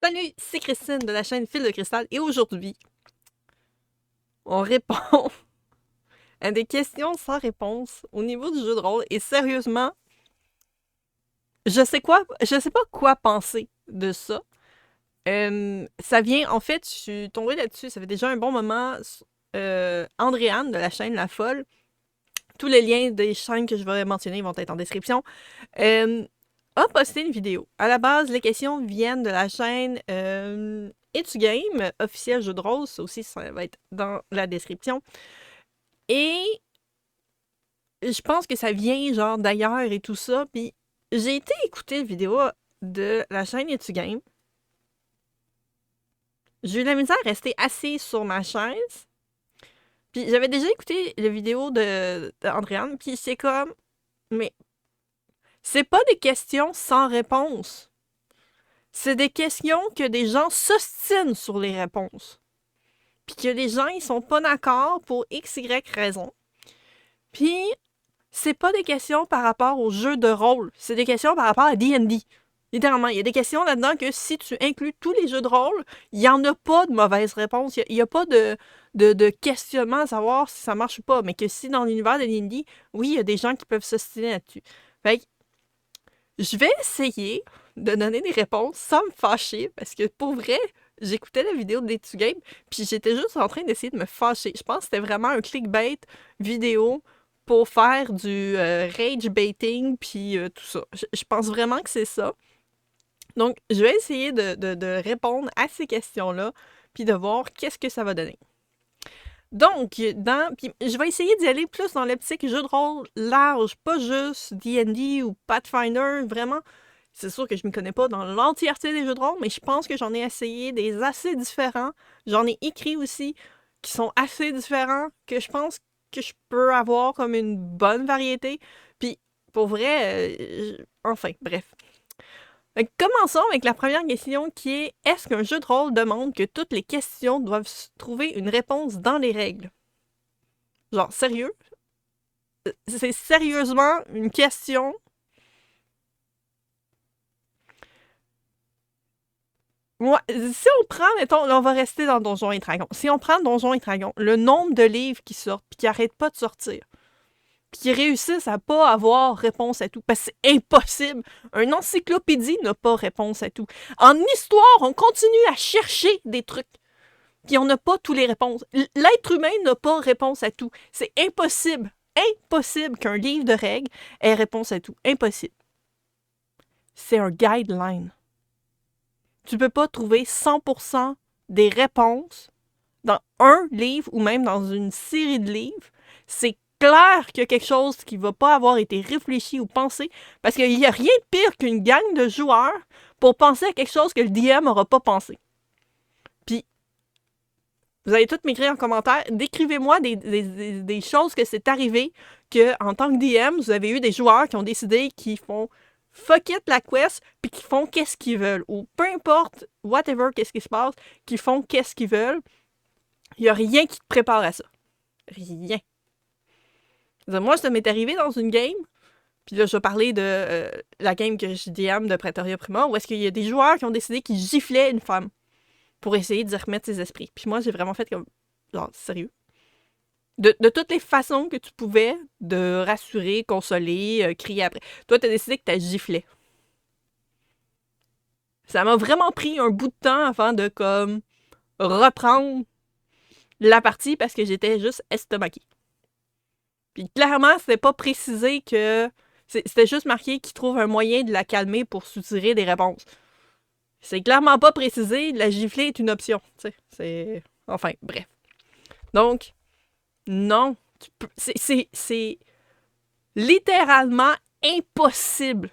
Salut, c'est Christine de la chaîne Fil de Cristal et aujourd'hui, on répond à des questions sans réponse au niveau du jeu de rôle et sérieusement, je sais pas quoi penser de ça. Ça vient, en fait, je suis tombée là-dessus, ça fait déjà un bon moment. Andréane de la chaîne La Folle, tous les liens des chaînes que je vais mentionner vont être en description, euh, a posté une vidéo. À la base, les questions viennent de la chaîne It's Game, officiel jeu de rôle, ça aussi ça va être dans la description. Et je pense que ça vient genre d'ailleurs et tout ça, puis j'ai été écouter la vidéo de la chaîne It's Game. J'ai eu la misère à rester assise sur ma chaise. Puis j'avais déjà écouté la vidéo d'Andréane, puis c'est comme, mais c'est pas des questions sans réponse. C'est des questions que des gens s'ostinent sur les réponses. Puis que les gens, ils sont pas d'accord pour X, Y raison. Puis, c'est pas des questions par rapport au jeu de rôle. C'est des questions par rapport à D&D. Littéralement, il y a des questions là-dedans que si tu inclus tous les jeux de rôle, il n'y en a pas de mauvaise réponse. Il n'y a pas de questionnement à savoir si ça marche ou pas. Mais que si dans l'univers de D&D, oui, il y a des gens qui peuvent s'ostiner là-dessus. Fait que je vais essayer de donner des réponses sans me fâcher, parce que pour vrai, j'écoutais la vidéo de Day2 Game, puis j'étais juste en train d'essayer de me fâcher. Je pense que c'était vraiment un clickbait vidéo pour faire du rage baiting, puis tout ça. Je pense vraiment que c'est ça. Donc, je vais essayer de répondre à ces questions-là, puis de voir qu'est-ce que ça va donner. Donc, puis je vais essayer d'y aller plus dans l'optique jeu de rôle large, pas juste D&D ou Pathfinder, vraiment. C'est sûr que je ne m'y connais pas dans l'entièreté des jeux de rôle, mais je pense que j'en ai essayé des assez différents. J'en ai écrit aussi qui sont assez différents, que je pense que je peux avoir comme une bonne variété. Puis, pour vrai, enfin, bref. Commençons avec la première question qui est: est-ce qu'un jeu de rôle demande que toutes les questions doivent trouver une réponse dans les règles? Genre, sérieux? C'est sérieusement une question? Moi, si on prend, mettons, là, on va rester dans Donjons et Dragons. Si on prend Donjons et Dragons, le nombre de livres qui sortent, puis qui arrêtent pas de sortir, puis qui réussissent à pas avoir réponse à tout, parce que c'est impossible. Une encyclopédie n'a pas réponse à tout. En histoire, on continue à chercher des trucs, puis on n'a pas toutes les réponses. L'être humain n'a pas réponse à tout. C'est impossible. Impossible qu'un livre de règles ait réponse à tout. Impossible. C'est un guideline. Tu peux pas trouver 100% des réponses dans un livre ou même dans une série de livres. C'est clair qu'il y a quelque chose qui va pas avoir été réfléchi ou pensé, parce qu'il n'y a rien de pire qu'une gang de joueurs pour penser à quelque chose que le DM n'aura pas pensé. Puis, vous allez toutes m'écrire en commentaire, décrivez-moi des choses que c'est arrivé, que en tant que DM, vous avez eu des joueurs qui ont décidé qu'ils font fuck it la quest, puis qu'ils font qu'est-ce qu'ils veulent. Ou peu importe, whatever, qu'est-ce qui se passe, qu'ils font qu'est-ce qu'ils veulent. Il n'y a rien qui te prépare à ça. Rien. Moi, ça m'est arrivé dans une game, puis là, je vais parler de la game que je DM de Praetoria Prima, où est-ce qu'il y a des joueurs qui ont décidé qu'ils giflaient une femme pour essayer d'y remettre ses esprits. Puis moi, j'ai vraiment fait comme, genre, sérieux? De toutes les façons que tu pouvais, de rassurer, consoler, crier après. Toi, t'as décidé que t'as giflé. Ça m'a vraiment pris un bout de temps avant de, comme, reprendre la partie parce que j'étais juste estomaquée. Puis clairement, c'était pas précisé que... C'était juste marqué qu'il trouve un moyen de la calmer pour soutirer des réponses. C'est clairement pas précisé, la gifler est une option. Tu sais, c'est... Enfin, bref. Donc, non. C'est littéralement impossible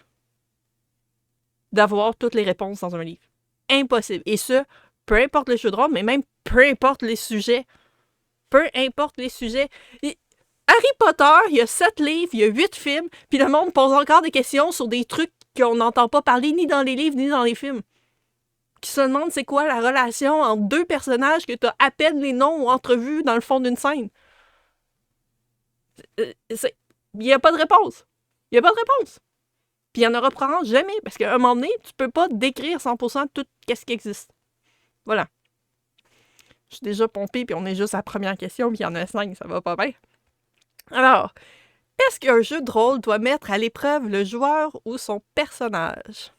d'avoir toutes les réponses dans un livre. Impossible. Et ce, peu importe le jeu de rôle, mais même peu importe les sujets. Peu importe les sujets. Harry Potter, il y a 7 livres, il y a 8 films, puis le monde pose encore des questions sur des trucs qu'on n'entend pas parler ni dans les livres ni dans les films. Qui se demandent c'est quoi la relation entre deux personnages que tu as à peine les noms ou entrevus dans le fond d'une scène. Il n'y a pas de réponse. Il n'y a pas de réponse. Puis il n'y en aura probablement jamais, parce qu'à un moment donné, tu peux pas décrire 100% tout ce qui existe. Voilà. Je suis déjà pompée, puis on est juste à la première question, puis il y en a 5, ça va pas bien. Alors, est-ce qu'un jeu de rôle doit mettre à l'épreuve le joueur ou son personnage?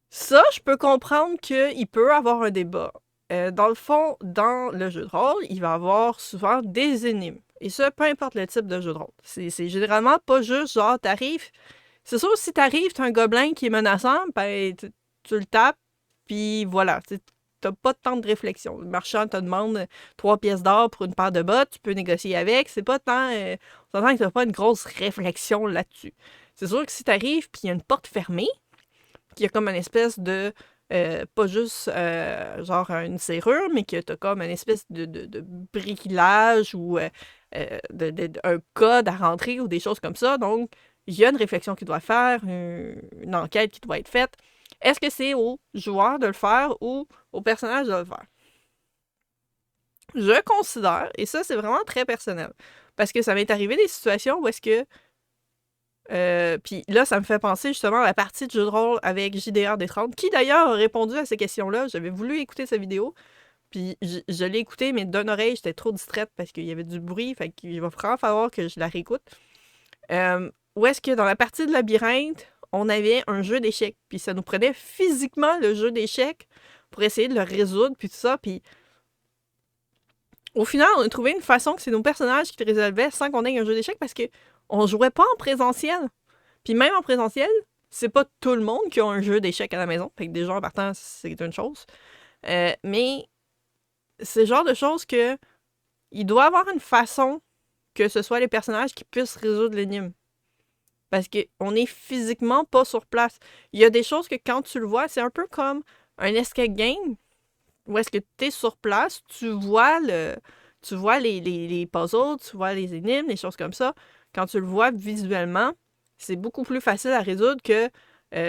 Ça, je peux comprendre qu'il peut avoir un débat. Dans le fond, dans le jeu de rôle, il va y avoir souvent des énigmes. Et ça, peu importe le type de jeu de rôle. C'est généralement pas juste genre, t'arrives... C'est sûr, si t'arrives, t'as un gobelin qui est menaçant, ben, tu le tapes, puis voilà. T'as pas de temps de réflexion. Le marchand te demande 3 pièces d'or pour une paire de bottes, tu peux négocier avec. C'est pas tant... on s'entend que t'as pas une grosse réflexion là-dessus. C'est sûr que si t'arrives, puis il y a une porte fermée, qu'il y a comme une espèce de... pas juste genre une serrure, mais que t'as comme une espèce de bricolage ou un code à rentrer ou des choses comme ça. Donc, il y a une réflexion qui doit faire, une enquête qui doit être faite. Est-ce que c'est au joueur de le faire ou au personnage de le faire? Je considère, et ça c'est vraiment très personnel, parce que ça m'est arrivé des situations où est-ce que puis là, ça me fait penser justement à la partie de jeu de rôle avec JDR D30, qui d'ailleurs a répondu à ces questions-là. J'avais voulu écouter sa vidéo, puis je l'ai écouté, mais d'une oreille, j'étais trop distraite parce qu'il y avait du bruit, fait qu'il va vraiment falloir que je la réécoute. Où est-ce que dans la partie de labyrinthe, on avait un jeu d'échecs, puis ça nous prenait physiquement le jeu d'échecs pour essayer de le résoudre, puis tout ça, puis au final, on a trouvé une façon que c'est nos personnages qui le résolvaient sans qu'on ait un jeu d'échecs parce que on jouait pas en présentiel. Puis même en présentiel, c'est pas tout le monde qui a un jeu d'échecs à la maison. Fait que déjà, en partant, c'est une chose. Mais c'est le genre de choses que il doit y avoir une façon que ce soit les personnages qui puissent résoudre l'énigme. Parce qu'on est physiquement pas sur place. Il y a des choses que quand tu le vois, c'est un peu comme un escape game où est-ce que tu es sur place, tu vois les puzzles, tu vois les énigmes, les choses comme ça. Quand tu le vois visuellement, c'est beaucoup plus facile à résoudre que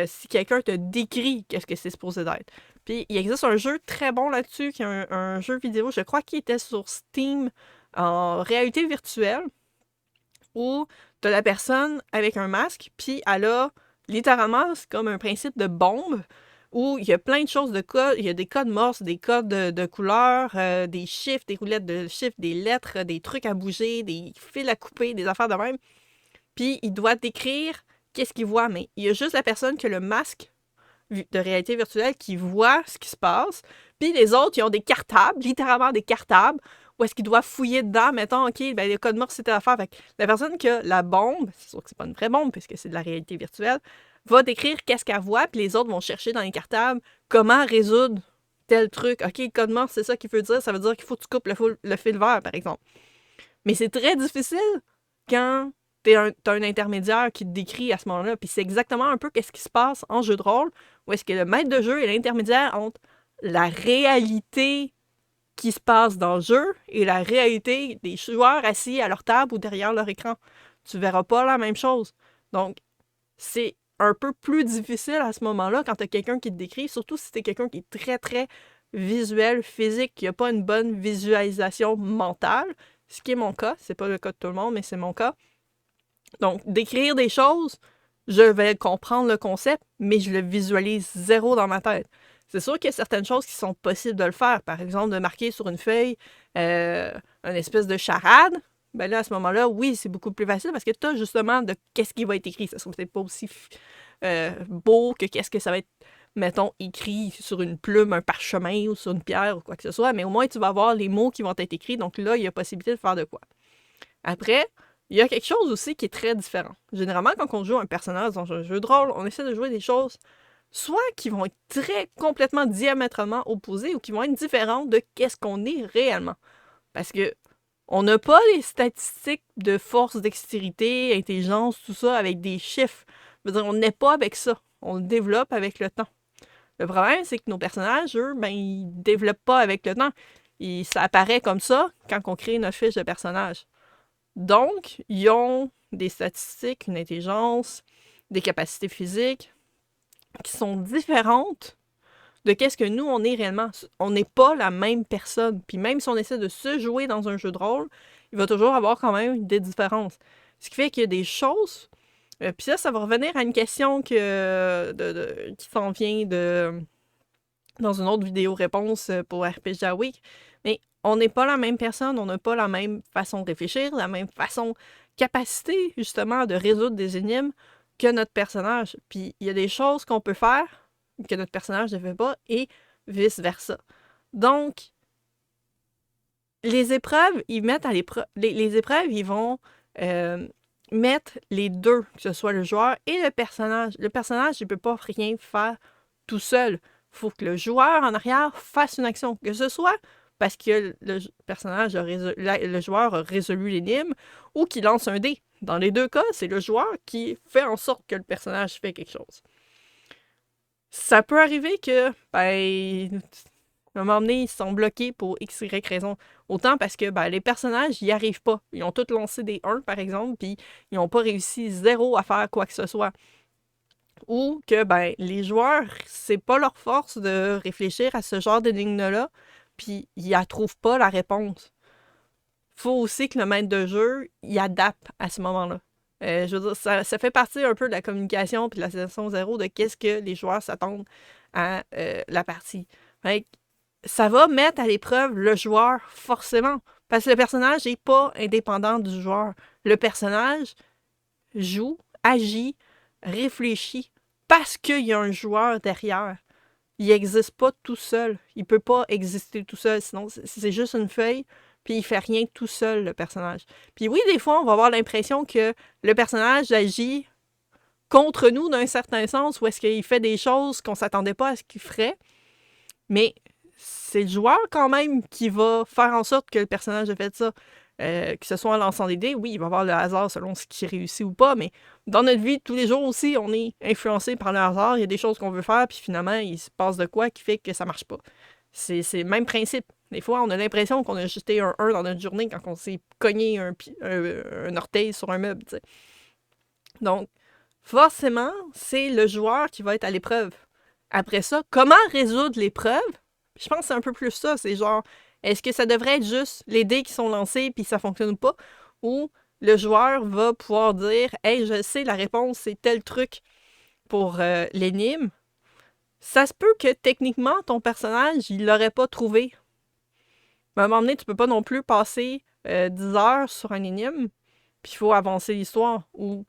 si quelqu'un te décrit qu'est-ce que c'est supposé d'être. Puis il existe un jeu très bon là-dessus, qui est un jeu vidéo, je crois qu'il était sur Steam en réalité virtuelle, où tu as la personne avec un masque, puis elle a littéralement, c'est comme un principe de bombe, où il y a plein de choses de codes, il y a des codes morses, des codes de couleurs, des chiffres, des roulettes de chiffres, des lettres, des trucs à bouger, des fils à couper, des affaires de même. Puis il doit décrire qu'est-ce qu'il voit, mais il y a juste la personne qui a le masque de réalité virtuelle qui voit ce qui se passe. Puis les autres, ils ont des cartables, littéralement des cartables, où est-ce qu'ils doivent fouiller dedans, mettons, OK, ben le code morse, c'était l'affaire. Fait que la personne qui a la bombe, c'est sûr que c'est pas une vraie bombe, puisque c'est de la réalité virtuelle, va décrire qu'est-ce qu'elle voit, puis les autres vont chercher dans les cartables comment résoudre tel truc. OK, le code morse, c'est ça qu'il veut dire. Ça veut dire qu'il faut que tu coupes le fil vert, par exemple. Mais c'est très difficile quand t'as un intermédiaire qui te décrit à ce moment-là. Puis c'est exactement un peu qu'est-ce qui se passe en jeu de rôle, où est-ce que le maître de jeu est l'intermédiaire entre la réalité qui se passe dans le jeu et la réalité des joueurs assis à leur table ou derrière leur écran. Tu verras pas la même chose. Donc, c'est un peu plus difficile à ce moment-là quand t'as quelqu'un qui te décrit, surtout si t'es quelqu'un qui est très, très visuel, physique, qui n'a pas une bonne visualisation mentale, ce qui est mon cas. C'est pas le cas de tout le monde, mais c'est mon cas. Donc, décrire des choses, je vais comprendre le concept, mais je le visualise zéro dans ma tête. C'est sûr qu'il y a certaines choses qui sont possibles de le faire. Par exemple, de marquer sur une feuille une espèce de charade. Ben là, à ce moment-là, oui, c'est beaucoup plus facile parce que tu as justement de qu'est-ce qui va être écrit. Ça sera peut-être pas aussi beau que qu'est-ce que ça va être, mettons, écrit sur une plume, un parchemin ou sur une pierre ou quoi que ce soit. Mais au moins, tu vas avoir les mots qui vont être écrits. Donc là, il y a possibilité de faire de quoi. Après, il y a quelque chose aussi qui est très différent. Généralement, quand on joue un personnage dans un jeu de rôle, on essaie de jouer des choses soit qui vont être très complètement diamétralement opposées ou qui vont être différentes de qu'est-ce qu'on est réellement. Parce que on n'a pas les statistiques de force, dextérité, intelligence, tout ça avec des chiffres. Je veux dire, on n'est pas avec ça. On le développe avec le temps. Le problème, c'est que nos personnages, eux, ben, ils ne développent pas avec le temps. Ça apparaît comme ça quand on crée notre fiche de personnage. Donc, ils ont des statistiques, une intelligence, des capacités physiques qui sont différentes de qu'est-ce que nous, on est réellement. On n'est pas la même personne. Puis même si on essaie de se jouer dans un jeu de rôle, il va toujours avoir quand même des différences. Ce qui fait qu'il y a des choses Puis ça va revenir à une question qui s'en vient dans une autre vidéo-réponse pour RPG Week. Mais on n'est pas la même personne, on n'a pas la même façon de réfléchir, la même capacité, justement, de résoudre des énigmes que notre personnage. Puis il y a des choses qu'on peut faire que notre personnage ne fait pas et vice-versa. Donc, les épreuves, ils mettent à l'épreuve. Les épreuves, ils vont mettre les deux, que ce soit le joueur et le personnage. Le personnage, il ne peut pas rien faire tout seul. Il faut que le joueur en arrière fasse une action. Que ce soit parce que le joueur a résolu l'énigme ou qu'il lance un dé. Dans les deux cas, c'est le joueur qui fait en sorte que le personnage fait quelque chose. Ça peut arriver que, à un moment donné, ils sont bloqués pour X, Y raison. Autant parce que les personnages, ils n'y arrivent pas. Ils ont tous lancé des 1, par exemple, puis ils n'ont pas réussi 0 à faire quoi que ce soit. Ou que les joueurs, c'est pas leur force de réfléchir à ce genre d'énigme-là, puis ils ne trouvent pas la réponse. Faut aussi que le maître de jeu, il adapte à ce moment-là. Je veux dire, ça fait partie un peu de la communication puis de la session 0 de qu'est-ce que les joueurs s'attendent à la partie. Fait que ça va mettre à l'épreuve le joueur, forcément. Parce que le personnage n'est pas indépendant du joueur. Le personnage joue, agit, réfléchit parce qu'il y a un joueur derrière. Il n'existe pas tout seul. Il peut pas exister tout seul, sinon c'est juste une feuille, puis il fait rien tout seul, le personnage. Puis oui, des fois, on va avoir l'impression que le personnage agit contre nous d'un certain sens, ou est-ce qu'il fait des choses qu'on s'attendait pas à ce qu'il ferait, mais c'est le joueur quand même qui va faire en sorte que le personnage a fait ça. Que ce soit en lançant des dés, oui, il va y avoir le hasard selon ce qui réussit ou pas, mais dans notre vie de tous les jours aussi, on est influencé par le hasard. Il y a des choses qu'on veut faire, puis finalement, il se passe de quoi qui fait que ça marche pas. C'est le même principe. Des fois, on a l'impression qu'on a jeté un 1 dans notre journée quand on s'est cogné un orteil sur un meuble, t'sais. Donc, forcément, c'est le joueur qui va être à l'épreuve. Après ça, comment résoudre l'épreuve? Je pense que c'est un peu plus ça. C'est genre, est-ce que ça devrait être juste les dés qui sont lancés puis ça fonctionne pas? Ou le joueur va pouvoir dire, hey, je sais, la réponse, c'est tel truc pour l'énigme. Ça se peut que techniquement, ton personnage, il l'aurait pas trouvé. Mais à un moment donné, tu peux pas non plus passer 10 heures sur un énigme, puis il faut avancer l'histoire. Ou,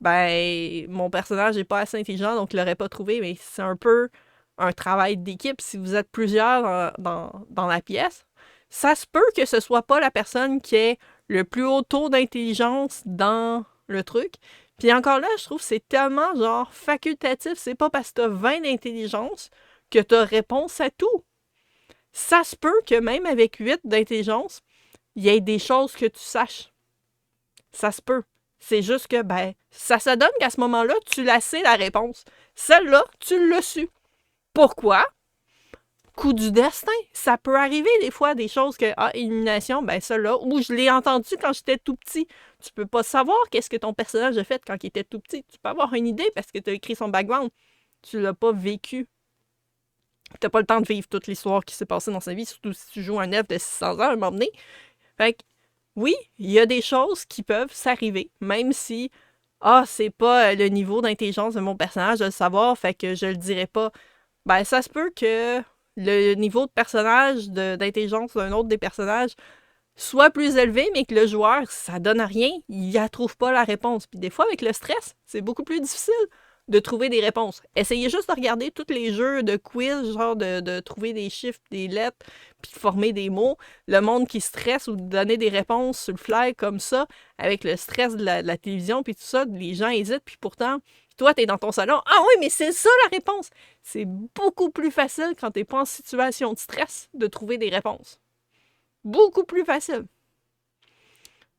mon personnage n'est pas assez intelligent, donc il l'aurait pas trouvé, mais c'est un peu un travail d'équipe. Si vous êtes plusieurs dans la pièce, ça se peut que ce soit pas la personne qui ait le plus haut taux d'intelligence dans le truc. Puis encore là, je trouve que c'est tellement genre facultatif. C'est pas parce que t'as 20 d'intelligence que t'as réponse à tout. Ça se peut que même avec 8 d'intelligence, il y ait des choses que tu saches. Ça se peut. C'est juste que, ça donne qu'à ce moment-là, tu la sais la réponse. Celle-là, tu l'as su. Pourquoi? Coup du destin. Ça peut arriver des fois, des choses que, élimination, ça là, ou je l'ai entendu quand j'étais tout petit. Tu peux pas savoir qu'est-ce que ton personnage a fait quand il était tout petit. Tu peux avoir une idée parce que tu as écrit son background. Tu l'as pas vécu. T'as pas le temps de vivre toute l'histoire qui s'est passée dans sa vie, surtout si tu joues un elfe de 600 ans à un moment donné. Fait que, oui, il y a des choses qui peuvent s'arriver, même si, c'est pas le niveau d'intelligence de mon personnage de le savoir, fait que je le dirais pas. Ça se peut que le niveau de personnage, d'intelligence d'un autre des personnages soit plus élevé, mais que le joueur, ça donne à rien, il n'y trouve pas la réponse. Puis des fois, avec le stress, c'est beaucoup plus difficile de trouver des réponses. Essayez juste de regarder tous les jeux de quiz, genre de trouver des chiffres, des lettres, puis de former des mots. Le monde qui stresse ou de donner des réponses sur le fly comme ça, avec le stress de la télévision, puis tout ça, les gens hésitent, puis pourtant, toi, t'es dans ton salon. Ah oui, mais c'est ça la réponse! C'est beaucoup plus facile quand t'es pas en situation de stress de trouver des réponses. Beaucoup plus facile.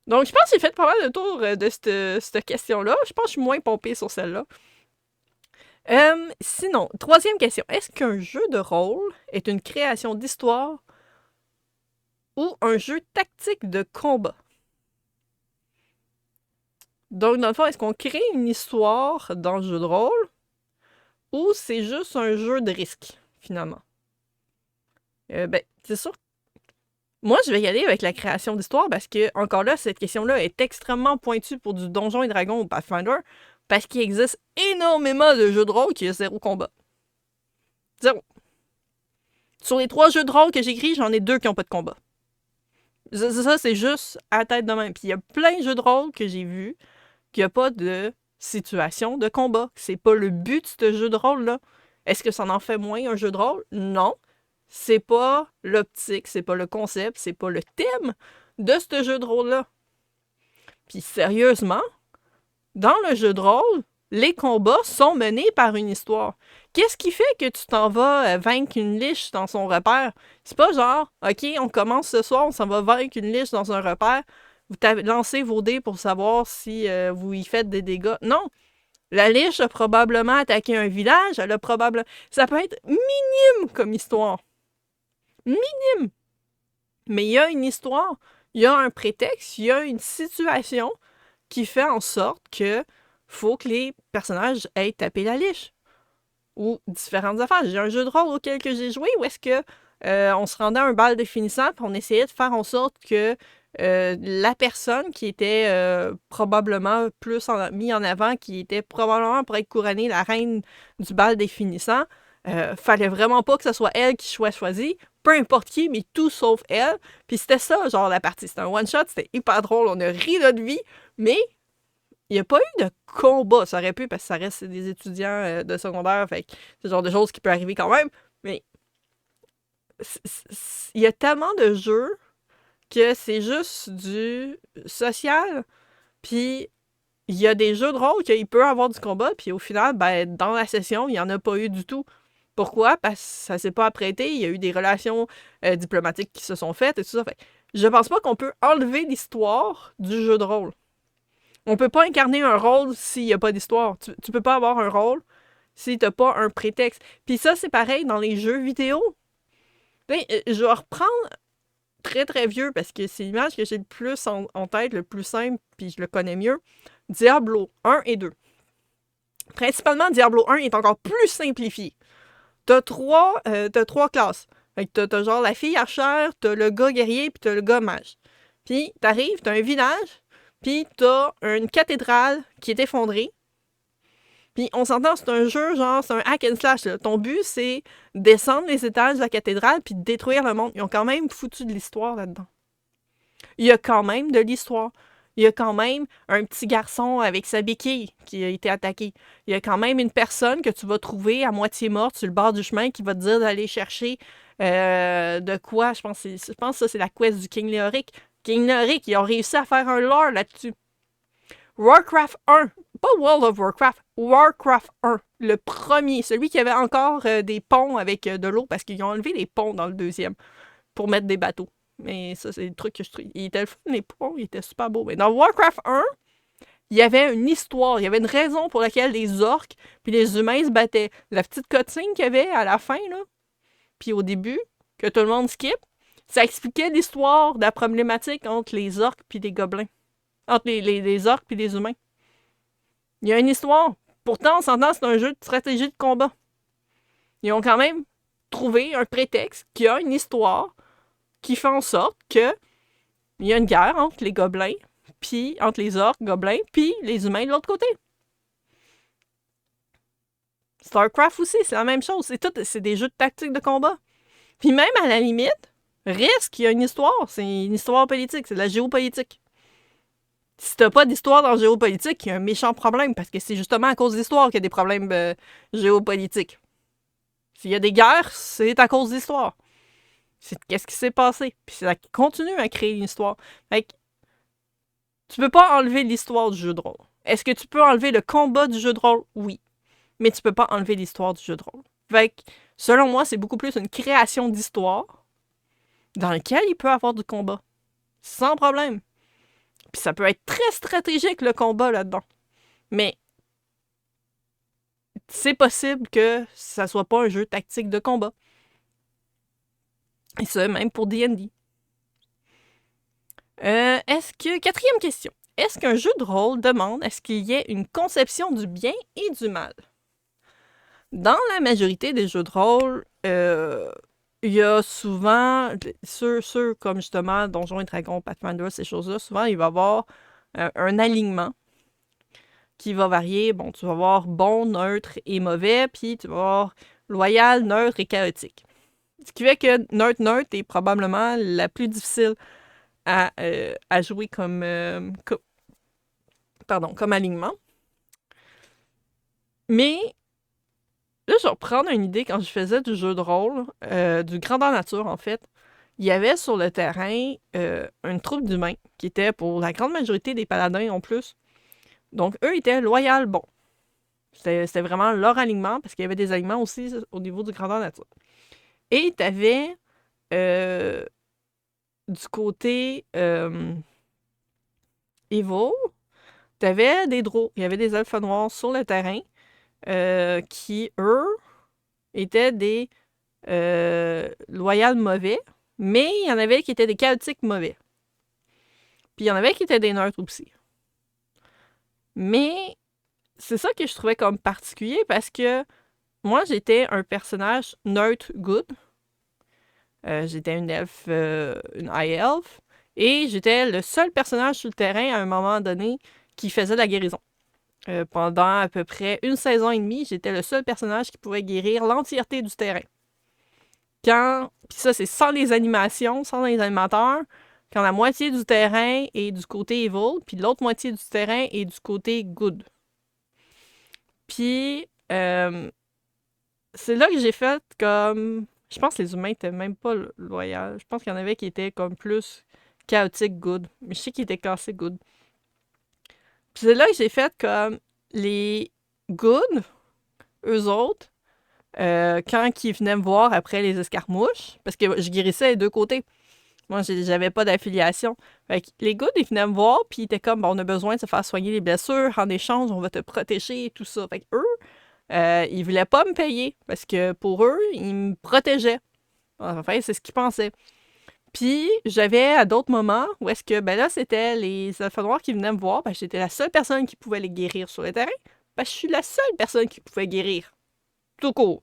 Donc, je pense que j'ai fait pas mal de tour de cette question-là. Je pense que je suis moins pompée sur celle-là. Sinon, troisième question. Est-ce qu'un jeu de rôle est une création d'histoire ou un jeu tactique de combat? Donc, dans le fond, est-ce qu'on crée une histoire dans le jeu de rôle ou c'est juste un jeu de risque, finalement? C'est sûr. Moi, je vais y aller avec la création d'histoire parce que, encore là, cette question-là est extrêmement pointue pour du Donjon et Dragon ou Pathfinder. Parce qu'il existe énormément de jeux de rôle qui ont 0 combat. 0. Sur les 3 jeux de rôle que j'écris, j'en ai 2 qui n'ont pas de combat. Ça, c'est juste à la tête de même. Puis il y a plein de jeux de rôle que j'ai vus qu'il n'y a pas de situation de combat. C'est pas le but de ce jeu de rôle-là. Est-ce que ça en fait moins un jeu de rôle? Non. C'est pas l'optique, c'est pas le concept, c'est pas le thème de ce jeu de rôle-là. Puis sérieusement, dans le jeu de rôle, les combats sont menés par une histoire. Qu'est-ce qui fait que tu t'en vas vaincre une liche dans son repère? C'est pas genre, OK, on commence ce soir, on s'en va vaincre une liche dans un repère, vous lancez vos dés pour savoir si vous y faites des dégâts. Non! La liche a probablement attaqué un village, elle a probablement... Ça peut être minime comme histoire. Minime! Mais il y a une histoire, il y a un prétexte, il y a une situation qui fait en sorte que faut que les personnages aient tapé la liche. Ou différentes affaires. J'ai un jeu de rôle auquel que j'ai joué où est-ce que on se rendait à un bal définissant puis on essayait de faire en sorte que la personne qui était probablement plus mis en avant, qui était probablement pour être couronnée la reine du bal définissant, fallait vraiment pas que ce soit elle qui soit choisie, peu importe qui, mais tout sauf elle. Puis c'était ça, genre, la partie. C'était un one-shot, c'était hyper drôle, on a ri notre vie, mais il n'y a pas eu de combat. Ça aurait pu, parce que ça reste des étudiants de secondaire, fait que c'est le genre de choses qui peut arriver quand même, mais il y a tellement de jeux que c'est juste du social, puis il y a des jeux de rôle qu'il peut avoir du combat, puis au final, ben, dans la session, il n'y en a pas eu du tout. Pourquoi? Parce que ça s'est pas apprêté, il y a eu des relations diplomatiques qui se sont faites et tout ça. Fait, je pense pas qu'on peut enlever l'histoire du jeu de rôle. On peut pas incarner un rôle s'il n'y a pas d'histoire. Tu peux pas avoir un rôle si t'as pas un prétexte. Puis ça, c'est pareil dans les jeux vidéo. Ben, je vais reprendre très très vieux parce que c'est l'image que j'ai le plus en tête, le plus simple, puis je le connais mieux. Diablo 1 et 2. Principalement, Diablo 1 est encore plus simplifié. T'as trois classes. Fait que t'as genre la fille archère, t'as le gars guerrier, puis t'as le gars mage. Puis t'arrives, t'as un village, puis t'as une cathédrale qui est effondrée. Puis on s'entend, c'est un jeu, genre, c'est un hack and slash. Là. Ton but, c'est descendre les étages de la cathédrale puis détruire le monde. Ils ont quand même foutu de l'histoire là-dedans. Il y a quand même de l'histoire. Il y a quand même un petit garçon avec sa béquille qui a été attaqué. Il y a quand même une personne que tu vas trouver à moitié morte sur le bord du chemin qui va te dire d'aller chercher de quoi. Je pense que ça, c'est la quest du King Leoric. King Leoric, ils ont réussi à faire un lore là-dessus. Warcraft 1, pas World of Warcraft, Warcraft 1, le premier, celui qui avait encore des ponts avec de l'eau, parce qu'ils ont enlevé les ponts dans le deuxième pour mettre des bateaux. Mais ça, c'est le truc que je trouve. Il était le fun, les ponts, il était super beau. Mais dans Warcraft 1, il y avait une histoire, il y avait une raison pour laquelle les orques puis les humains se battaient. La petite cutscene qu'il y avait à la fin, là, puis au début, que tout le monde skip, ça expliquait l'histoire de la problématique entre les orques puis les gobelins. Entre les orques et les humains. Il y a une histoire. Pourtant, on s'entend, c'est un jeu de stratégie de combat. Ils ont quand même trouvé un prétexte qui a une histoire qui fait en sorte que il y a une guerre entre les gobelins, puis entre les orques, gobelins, puis les humains de l'autre côté. StarCraft aussi, c'est la même chose. C'est des jeux de tactique de combat. Puis même à la limite, Risk, il y a une histoire. C'est une histoire politique, c'est de la géopolitique. Si t'as pas d'histoire dans la géopolitique, il y a un méchant problème, parce que c'est justement à cause de l'histoire qu'il y a des problèmes géopolitiques. S'il y a des guerres, c'est à cause d'histoire. C'est qu'est-ce qui s'est passé. Puis ça continue à créer une histoire. Fait que, tu peux pas enlever l'histoire du jeu de rôle. Est-ce que tu peux enlever le combat du jeu de rôle? Oui. Mais tu peux pas enlever l'histoire du jeu de rôle. Fait que, selon moi, c'est beaucoup plus une création d'histoire dans laquelle il peut y avoir du combat. Sans problème. Puis ça peut être très stratégique, le combat, là-dedans. Mais c'est possible que ça soit pas un jeu tactique de combat. Et ça, même pour D&D. Quatrième question. Est-ce qu'un jeu de rôle demande à ce qu'il y ait une conception du bien et du mal? Dans la majorité des jeux de rôle, il y a souvent, ceux comme justement Donjons et Dragons, Pathfinder, ces choses-là, souvent il va y avoir un alignement qui va varier. Bon, tu vas avoir bon, neutre et mauvais, puis tu vas avoir loyal, neutre et chaotique. Ce qui fait que neutre est probablement la plus difficile à jouer comme alignement. Mais là, je vais reprendre une idée quand je faisais du jeu de rôle, du grandeur nature en fait. Il y avait sur le terrain une troupe d'humains qui était pour la grande majorité des paladins en plus. Donc eux étaient loyal bons. C'était vraiment leur alignement parce qu'il y avait des alignements aussi au niveau du grandeur nature. Et t'avais du côté Evil, t'avais des drôles. Il y avait des elfes noirs sur le terrain qui, eux, étaient des loyaux mauvais, mais il y en avait qui étaient des chaotiques mauvais. Puis il y en avait qui étaient des neutres aussi. Mais c'est ça que je trouvais comme particulier parce que moi, j'étais un personnage neutre good. J'étais une elfe, une high elf. Et j'étais le seul personnage sur le terrain à un moment donné qui faisait de la guérison. Pendant à peu près une saison et demie, j'étais le seul personnage qui pouvait guérir l'entièreté du terrain. Puis ça, c'est sans les animations, sans les animateurs. Quand la moitié du terrain est du côté evil, puis l'autre moitié du terrain est du côté good. Puis, c'est là que j'ai fait comme... Je pense que les humains étaient même pas loyaux. Je pense qu'il y en avait qui étaient comme plus chaotique good. Mais je sais qu'ils étaient cassés good. Puis c'est là que j'ai fait comme les good, eux autres, quand ils venaient me voir après les escarmouches, parce que je guérissais les deux côtés. Moi, j'avais pas d'affiliation. Fait que les good, ils venaient me voir, puis ils étaient comme, bon, on a besoin de se faire soigner les blessures, en échange, on va te protéger et tout ça. Fait que eux, ils voulaient pas me payer, parce que pour eux, ils me protégeaient. Enfin, c'est ce qu'ils pensaient. Puis, j'avais à d'autres moments où est-ce que, ben là, c'était les elfes noirs qui venaient me voir, ben j'étais la seule personne qui pouvait les guérir sur le terrain, ben je suis la seule personne qui pouvait guérir. Tout court.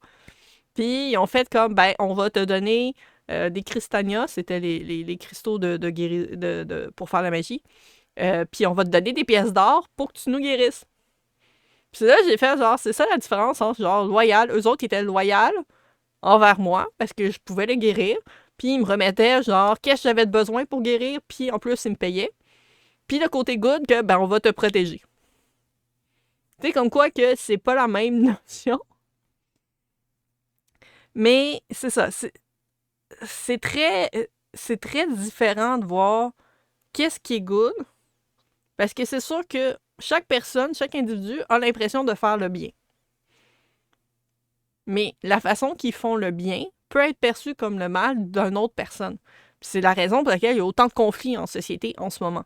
Puis, ils ont fait comme, ben, on va te donner des cristania, c'était les cristaux pour faire la magie. Puis, on va te donner des pièces d'or pour que tu nous guérisses. Puis là, j'ai fait genre, c'est ça la différence entre genre loyal. Eux autres, ils étaient loyaux envers moi parce que je pouvais les guérir. Puis ils me remettaient genre, qu'est-ce que j'avais de besoin pour guérir. Puis en plus, ils me payaient. Puis le côté good, que ben, on va te protéger. Tu sais, comme quoi que c'est pas la même notion. Mais c'est ça. C'est très différent de voir qu'est-ce qui est good. Parce que c'est sûr que chaque personne, chaque individu a l'impression de faire le bien. Mais la façon qu'ils font le bien peut être perçue comme le mal d'une autre personne. Puis c'est la raison pour laquelle il y a autant de conflits en société en ce moment.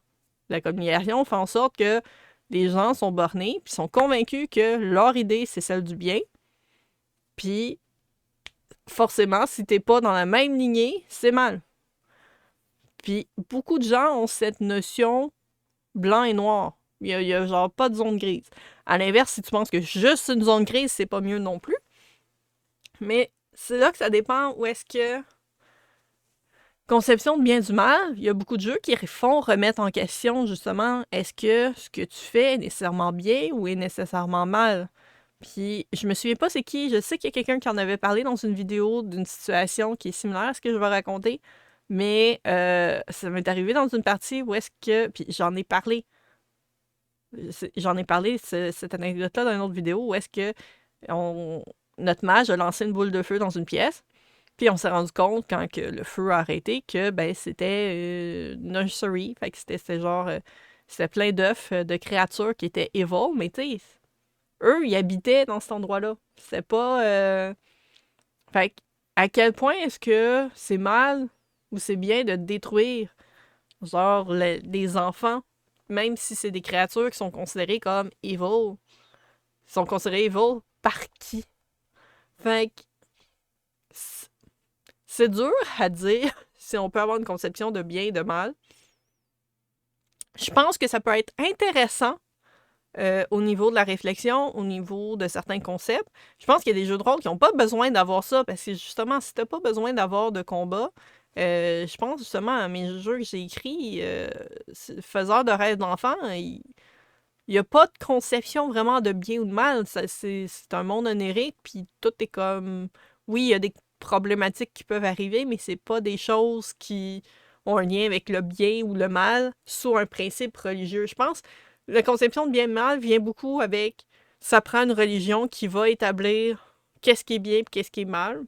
La communication fait en sorte que les gens sont bornés, puis sont convaincus que leur idée, c'est celle du bien. Puis, forcément, si t'es pas dans la même lignée, c'est mal. Puis, beaucoup de gens ont cette notion blanc et noir. Il y a genre pas de zone grise. À l'inverse, si tu penses que juste une zone grise, c'est pas mieux non plus. Mais c'est là que ça dépend où est-ce que... Conception de bien du mal, il y a beaucoup de jeux qui font remettre en question, justement, est-ce que ce que tu fais est nécessairement bien ou est nécessairement mal? Puis, je me souviens pas c'est qui, je sais qu'il y a quelqu'un qui en avait parlé dans une vidéo d'une situation qui est similaire à ce que je vais raconter, mais ça m'est arrivé dans une partie où est-ce que... Puis j'en ai parlé. Cette anecdote-là, dans une autre vidéo, où est-ce que notre mage a lancé une boule de feu dans une pièce. Puis on s'est rendu compte, quand que le feu a arrêté, que ben c'était nursery. Fait que c'était genre... c'était plein d'œufs de créatures qui étaient evil, mais tu sais, eux, ils habitaient dans cet endroit-là. C'était pas... Fait que, à quel point est-ce que c'est mal ou c'est bien de détruire, genre, les enfants, même si c'est des créatures qui sont considérées comme evil? Ils sont considérés evil par qui? Fait que... C'est dur à dire si on peut avoir une conception de bien et de mal. Je pense que ça peut être intéressant au niveau de la réflexion, au niveau de certains concepts. Je pense qu'il y a des jeux de rôle qui n'ont pas besoin d'avoir ça, parce que justement, si tu n'as pas besoin d'avoir de combat, je pense justement à mes jeux que j'ai écrits, Faiseurs de rêves d'enfants, Il n'y a pas de conception vraiment de bien ou de mal. C'est un monde onirique, puis tout est comme... Oui, il y a des problématiques qui peuvent arriver, mais c'est pas des choses qui ont un lien avec le bien ou le mal sous un principe religieux. Je pense que la conception de bien et de mal vient beaucoup avec... Ça prend une religion qui va établir qu'est-ce qui est bien et qu'est-ce qui est mal.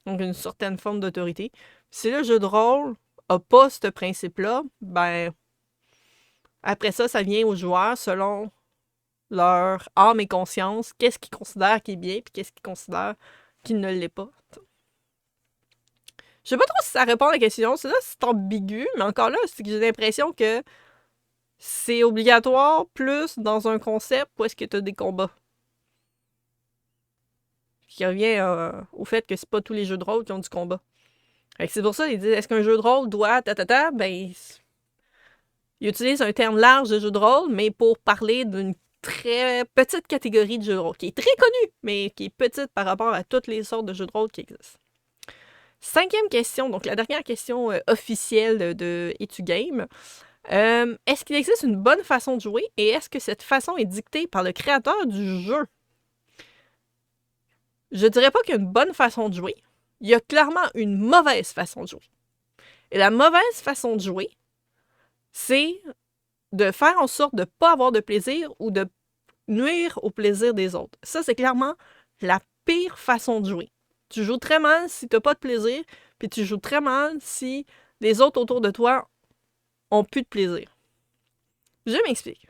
Donc, une certaine forme d'autorité. Si le jeu de rôle n'a pas ce principe-là, ben... Après ça, ça vient aux joueurs selon leur âme et conscience, qu'est-ce qu'ils considèrent qui est bien, puis qu'est-ce qu'ils considèrent qui ne l'est pas. Je sais pas trop si ça répond à la question, c'est ambigu, mais encore là, c'est que j'ai l'impression que c'est obligatoire plus dans un concept où est-ce que tu as des combats. Qui revient au fait que c'est pas tous les jeux de rôle qui ont du combat. C'est pour ça qu'ils disent, est-ce qu'un jeu de rôle doit ben... Ils utilisent un terme large de jeu de rôle, mais pour parler d'une très petite catégorie de jeux de rôle, qui est très connue, mais qui est petite par rapport à toutes les sortes de jeux de rôle qui existent. 5e question, donc la dernière question officielle de EtuGame. Est-ce qu'il existe une bonne façon de jouer et est-ce que cette façon est dictée par le créateur du jeu? Je dirais pas qu'il y a une bonne façon de jouer. Il y a clairement une mauvaise façon de jouer. Et la mauvaise façon de jouer, c'est de faire en sorte de ne pas avoir de plaisir ou de nuire au plaisir des autres. Ça, c'est clairement la pire façon de jouer. Tu joues très mal si tu n'as pas de plaisir, puis tu joues très mal si les autres autour de toi ont plus de plaisir. Je m'explique.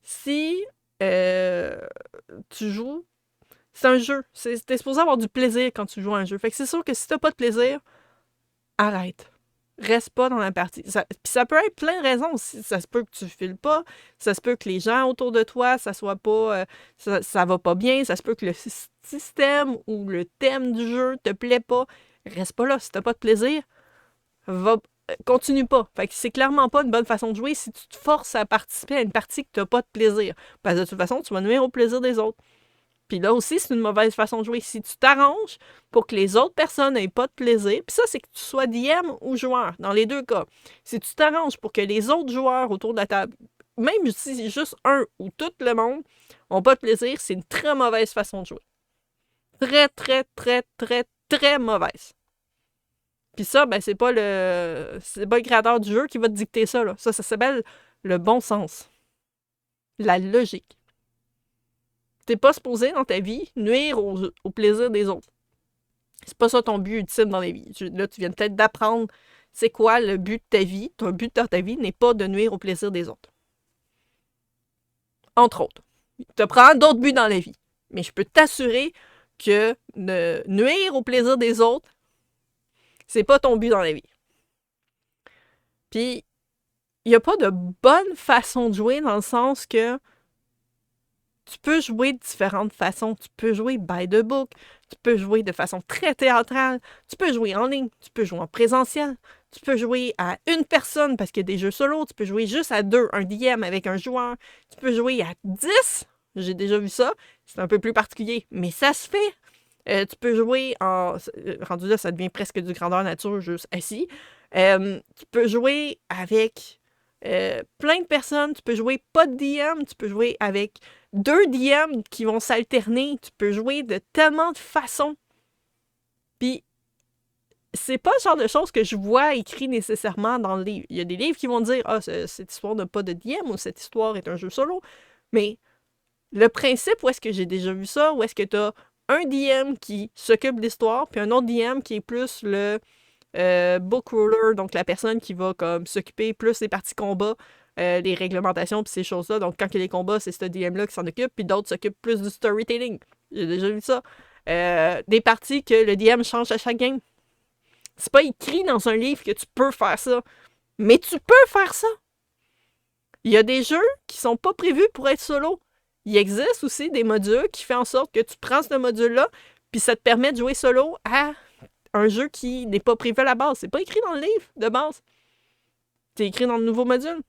Si tu joues, c'est un jeu. T'es supposé avoir du plaisir quand tu joues à un jeu. Fait que c'est sûr que si t'as pas de plaisir, arrête. Reste pas dans la partie. Puis ça peut être plein de raisons aussi. Ça se peut que tu files pas, ça se peut que les gens autour de toi, ça soit pas... ça va pas bien, ça se peut que le système ou le thème du jeu te plaît pas. Reste pas là. Si t'as pas de plaisir, continue pas. Fait que c'est clairement pas une bonne façon de jouer si tu te forces à participer à une partie que t'as pas de plaisir. Parce que de toute façon, tu vas nuire au plaisir des autres. Puis là aussi, c'est une mauvaise façon de jouer. Si tu t'arranges pour que les autres personnes n'aient pas de plaisir, puis ça, c'est que tu sois DM ou joueur, dans les deux cas. Si tu t'arranges pour que les autres joueurs autour de la table, même si c'est juste un ou tout le monde, n'ont pas de plaisir, c'est une très mauvaise façon de jouer. Très, très, très, très, très mauvaise. Puis ça, ben, c'est pas le créateur du jeu qui va te dicter ça, là. Ça s'appelle le bon sens. La logique. T'es pas supposé, dans ta vie, nuire au plaisir des autres. C'est pas ça ton but ultime dans la vie. Là, tu viens peut-être d'apprendre c'est quoi le but de ta vie. Ton but dans ta vie n'est pas de nuire au plaisir des autres. Entre autres. Tu prends d'autres buts dans la vie. Mais je peux t'assurer que de nuire au plaisir des autres, c'est pas ton but dans la vie. Puis, il n'y a pas de bonne façon de jouer dans le sens que tu peux jouer de différentes façons. Tu peux jouer by the book. Tu peux jouer de façon très théâtrale. Tu peux jouer en ligne. Tu peux jouer en présentiel. Tu peux jouer à une personne parce qu'il y a des jeux solo. Tu peux jouer juste à 2, un DM avec un joueur. Tu peux jouer à 10. J'ai déjà vu ça. C'est un peu plus particulier, mais ça se fait. Tu peux jouer en... Rendu là, ça devient presque du grandeur nature, juste assis. Tu peux jouer avec plein de personnes. Tu peux jouer pas de DM. Tu peux jouer avec 2 DM qui vont s'alterner. Tu peux jouer de tellement de façons. Puis, c'est pas le genre de choses que je vois écrit nécessairement dans le livre. Il y a des livres qui vont dire « Ah, cette histoire n'a pas de DM » ou « Cette histoire est un jeu solo ». Mais le principe, où est-ce que j'ai déjà vu ça? Où est-ce que t'as un DM qui s'occupe de l'histoire, puis un autre DM qui est plus le book ruler, donc la personne qui va comme s'occuper plus des parties combats, les réglementations puis ces choses-là. Donc, quand il y a les combats, c'est ce DM-là qui s'en occupe, puis d'autres s'occupent plus du storytelling. J'ai déjà vu ça. Des parties que le DM change à chaque game. C'est pas écrit dans un livre que tu peux faire ça. Mais tu peux faire ça. Il y a des jeux qui sont pas prévus pour être solo. Il existe aussi des modules qui font en sorte que tu prends ce module-là, puis ça te permet de jouer solo à un jeu qui n'est pas prévu à la base. C'est pas écrit dans le livre de base. C'est écrit dans le nouveau module.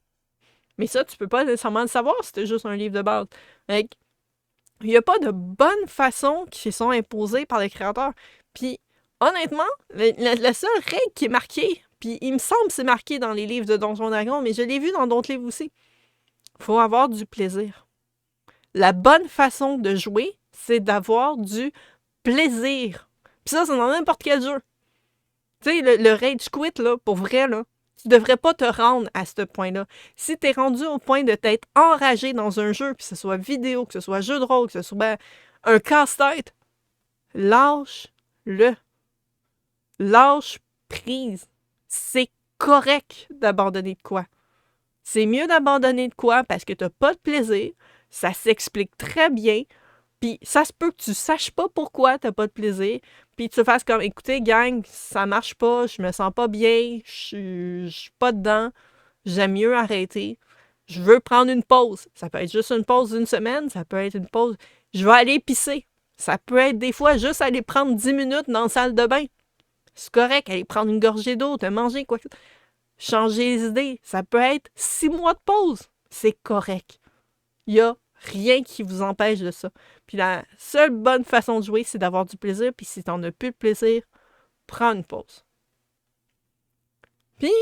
Mais ça, tu peux pas nécessairement le savoir si c'est juste un livre de base. Il n'y a pas de bonnes façons qui sont imposées par les créateurs. Puis, honnêtement, la seule règle qui est marquée, puis il me semble que c'est marqué dans les livres de Donjons & Dragons, mais je l'ai vu dans d'autres livres aussi, faut avoir du plaisir. La bonne façon de jouer, c'est d'avoir du plaisir. Puis ça, c'est dans n'importe quel jeu. Tu sais, le rage quit, là, pour vrai, là, tu devrais pas te rendre à ce point-là. Si t'es rendu au point de t'être enragé dans un jeu, que ce soit vidéo, que ce soit jeu de rôle, que ce soit un casse-tête, lâche-le. Lâche prise. C'est correct d'abandonner de quoi. C'est mieux d'abandonner de quoi parce que t'as pas de plaisir. Ça s'explique très bien. Puis ça se peut que tu saches pas pourquoi t'as pas de plaisir. Puis tu te fasses comme, écoutez, gang, ça marche pas, je me sens pas bien, je suis pas dedans, j'aime mieux arrêter. Je veux prendre une pause. Ça peut être juste une pause d'une semaine, ça peut être une pause. Je vais aller pisser. Ça peut être des fois juste aller prendre 10 minutes dans la salle de bain. C'est correct, aller prendre une gorgée d'eau, te manger quoi. Changer les idées. Ça peut être 6 mois de pause. C'est correct. Il y a rien qui vous empêche de ça. Puis la seule bonne façon de jouer, c'est d'avoir du plaisir. Puis si t'en as plus de plaisir, prends une pause. Puis,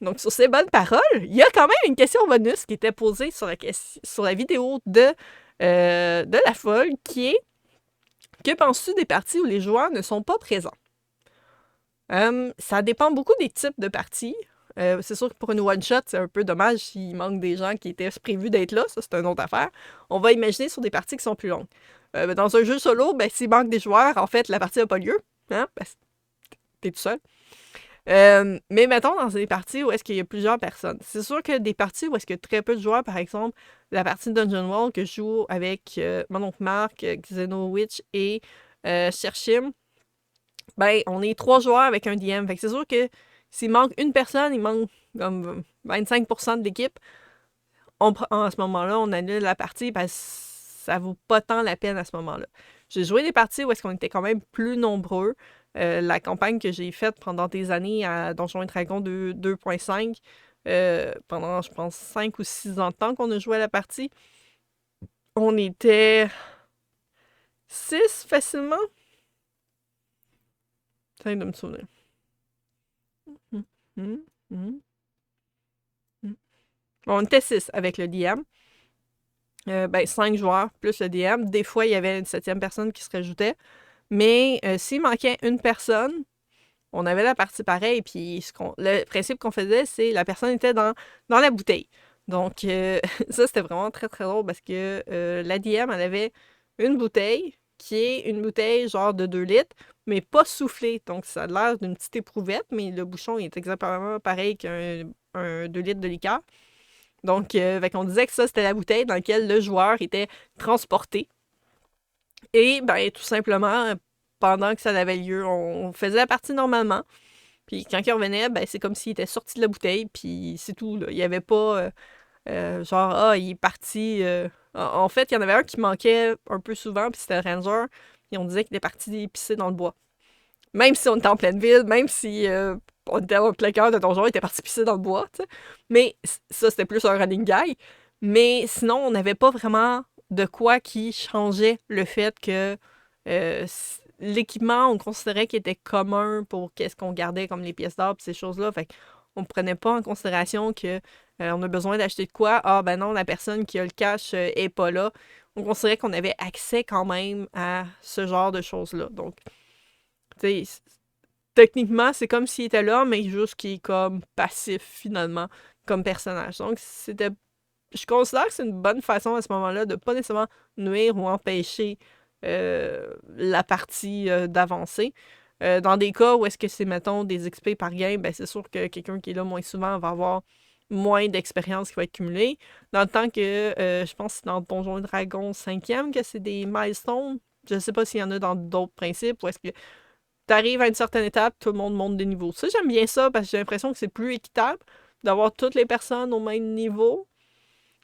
donc sur ces bonnes paroles, il y a quand même une question bonus qui était posée sur la vidéo de la folle, qui est: que penses-tu des parties où les joueurs ne sont pas présents? Ça dépend beaucoup des types de parties. C'est sûr que pour une one-shot, c'est un peu dommage s'il manque des gens qui étaient prévus d'être là. Ça, c'est une autre affaire. On va imaginer sur des parties qui sont plus longues. Dans un jeu solo, s'il manque des joueurs, en fait, la partie n'a pas lieu. Hein? Parce que t'es tout seul. Mais mettons dans des parties où est-ce qu'il y a plusieurs personnes. C'est sûr que des parties où est-ce qu'il y a très peu de joueurs, par exemple, la partie de Dungeon World que je joue avec mon oncle Marc, Xenowitch et Cherchim, on est 3 joueurs avec un DM. Fait que c'est sûr que s'il manque une personne, il manque comme 25% de l'équipe. À ce moment-là, on annule la partie parce que ça vaut pas tant la peine à ce moment-là. J'ai joué des parties où est-ce qu'on était quand même plus nombreux. La campagne que j'ai faite pendant des années à Donjons et Dragons 2.5, pendant, je pense, 5 ou 6 ans de temps qu'on a joué à la partie, on était 6 facilement. J'essaie de me souvenir. On était 6 avec le DM. 5 joueurs plus le DM. Des fois, il y avait une 7e personne qui se rajoutait. Mais s'il manquait une personne, on avait la partie pareille. Puis le principe qu'on faisait, c'est la personne était dans la bouteille. Donc, ça, c'était vraiment très, très drôle parce que la DM, elle avait une bouteille qui est une bouteille genre de 2 litres, mais pas soufflée. Donc, ça a l'air d'une petite éprouvette, mais le bouchon est exactement pareil qu'un 2 litres de liqueur. Donc, on disait que ça, c'était la bouteille dans laquelle le joueur était transporté. Et, tout simplement, pendant que ça avait lieu, on faisait la partie normalement. Puis, quand il revenait, c'est comme s'il était sorti de la bouteille, puis c'est tout, là. Il n'y avait pas, il est parti... En fait, il y en avait un qui manquait un peu souvent, puis c'était le ranger, et on disait qu'il était parti pisser dans le bois. Même si on était en pleine ville, même si on était en plein cœur de donjon, il était parti pisser dans le bois, tu sais. Mais ça, c'était plus un running guy. Mais sinon, on n'avait pas vraiment de quoi qui changeait le fait que l'équipement, on considérait qu'il était commun pour qu'est-ce qu'on gardait comme les pièces d'or et ces choses-là. Fait qu'on ne prenait pas en considération que on a besoin d'acheter de quoi. Ah, ben non, la personne qui a le cash est pas là. On considérait qu'on avait accès quand même à ce genre de choses-là. Donc, tu sais, techniquement, c'est comme s'il était là, mais juste qu'il est comme passif, finalement, comme personnage. Donc, je considère que c'est une bonne façon à ce moment-là de pas nécessairement nuire ou empêcher la partie d'avancer. Dans des cas où est-ce que c'est, mettons, des XP par game, c'est sûr que quelqu'un qui est là moins souvent va avoir moins d'expérience qui va être cumulée. Dans le temps que, je pense que c'est dans Donjons et Dragons 5e que c'est des milestones. Je sais pas s'il y en a dans d'autres principes, ou est-ce que t'arrives à une certaine étape, tout le monde monte des niveaux. Ça, j'aime bien ça, parce que j'ai l'impression que c'est plus équitable d'avoir toutes les personnes au même niveau.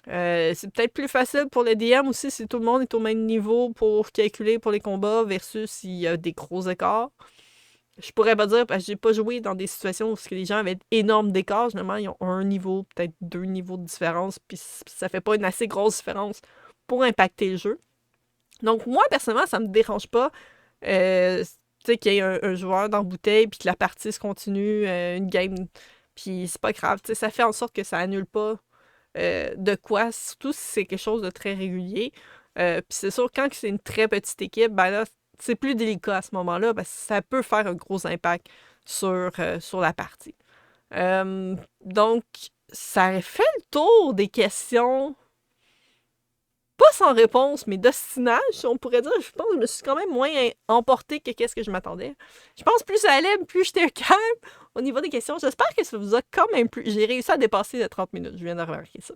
C'est peut-être plus facile pour les DM aussi si tout le monde est au même niveau pour calculer pour les combats versus s'il y a des gros écarts. Je pourrais pas dire parce que j'ai pas joué dans des situations où les gens avaient énormes d'écarts. Généralement, ils ont un niveau, peut-être 2 niveaux de différence, puis ça fait pas une assez grosse différence pour impacter le jeu. Donc moi, personnellement, ça me dérange pas. Tu sais, qu'il y ait un joueur dans la bouteille, puis que la partie se continue, une game, puis c'est pas grave. Tu sais, ça fait en sorte que ça annule pas de quoi, surtout si c'est quelque chose de très régulier. Puis c'est sûr, quand c'est une très petite équipe, ben là, c'est plus délicat à ce moment-là, parce que ça peut faire un gros impact sur la partie. Donc, ça fait le tour des questions, pas sans réponse, mais d'ostinage, on pourrait dire. Je pense que je me suis quand même moins emportée que qu'est-ce que je m'attendais. Je pense plus ça allait, plus j'étais calme au niveau des questions. J'espère que ça vous a quand même plu. J'ai réussi à dépasser les 30 minutes, je viens de remarquer ça.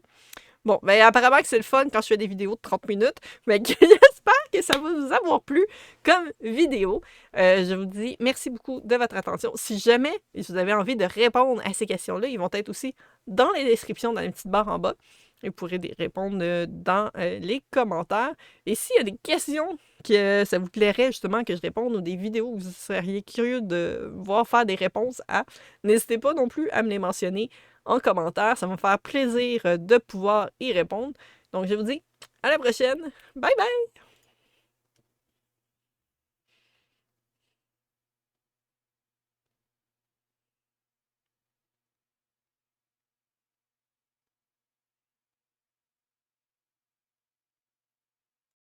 Bon, ben apparemment que c'est le fun quand je fais des vidéos de 30 minutes, mais j'espère que ça va vous avoir plu comme vidéo. Je vous dis merci beaucoup de votre attention. Si jamais vous avez envie de répondre à ces questions-là, ils vont être aussi dans les descriptions, dans les petites barres en bas. Vous pourrez répondre dans les commentaires. Et s'il y a des questions que ça vous plairait justement que je réponde ou des vidéos où vous seriez curieux de voir faire des réponses à, n'hésitez pas non plus à me les mentionner en commentaire. Ça va me faire plaisir de pouvoir y répondre. Donc, je vous dis à la prochaine. Bye bye!